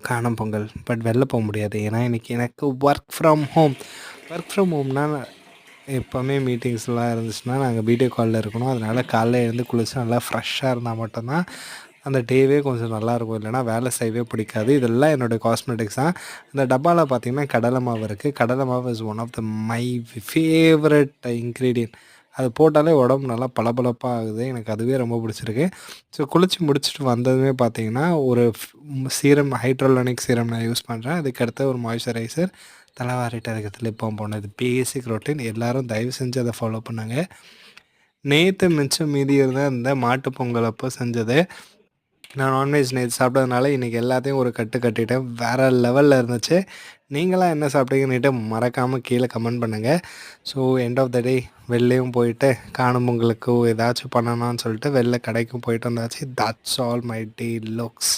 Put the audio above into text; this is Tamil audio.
காணும் பொங்கல். பட் வெளில போ முடியாது. ஏன்னா, இன்னைக்கு எனக்கு ஒர்க் ஃப்ரம் ஹோம்னா எப்போவுமே மீட்டிங்ஸ்லாம் இருந்துச்சுன்னா, நாங்க வீடியோ கால்ல இருக்கணும். அதனால காலைல எழுந்து குளிச்சு நல்லா ஃப்ரெஷ்ஷாக இருந்தா மட்டும் தான், அந்த டேவே கொஞ்சம் நல்லாயிருக்கும். இல்லைனா வேலை செய்யவே பிடிக்காது. இதெல்லாம் என்னுடைய காஸ்மெட்டிக்ஸ் தான். இந்த டப்பால பார்த்தீங்கன்னா, கடலை மாவு இருக்கு. கடலை மாவு is one of the my favourite ingredient. அது போட்டாலே உடம்பு நல்லா பளபளப்பா ஆகுது. எனக்கு அதுவே ரொம்ப பிடிச்சிருக்கு. ஸோ குளிச்சு முடிச்சுட்டு வந்ததுமே பார்த்தீங்கன்னா, ஒரு சீரம் ஹைட்ரோலானிக் சீரம் நான் யூஸ் பண்ணுறேன். அதுக்கடுத்து ஒரு மாய்ஸ்சரைசர், தலை வாரிட்டு அதுக்கடுத்து லிப் பாம் போடணும். இது பேசிக் ரொட்டீன். எல்லாரும் தயவு செஞ்சு அத ஃபாலோ பண்ணுங்க. நேத்து மிச்சம் மீதி இருந்த இந்த மாட்டு பொங்கல் அப்போ செஞ்சது. நான் நான்வெஜ் நேத்து சாப்பிட்டதுனால இன்னைக்கு எல்லாத்தையும் ஒரு கட்டு கட்டிட்டேன். வேற லெவல்ல இருந்துச்சு. நீங்கலாம் என்ன சாப்பிட்டீங்கன்னுட்டு மறக்காம கீழ கமெண்ட் பண்ணுங்க. ஸோ எண்ட் ஆஃப் த டே வெளிலயும் போயிட்டு காணும் பொங்கலுக்கு ஏதாச்சும் பண்ணணும்னு சொல்லிட்டு வெளில கடைக்கும் போயிட்டு வந்தாச்சு. That's all my day looks.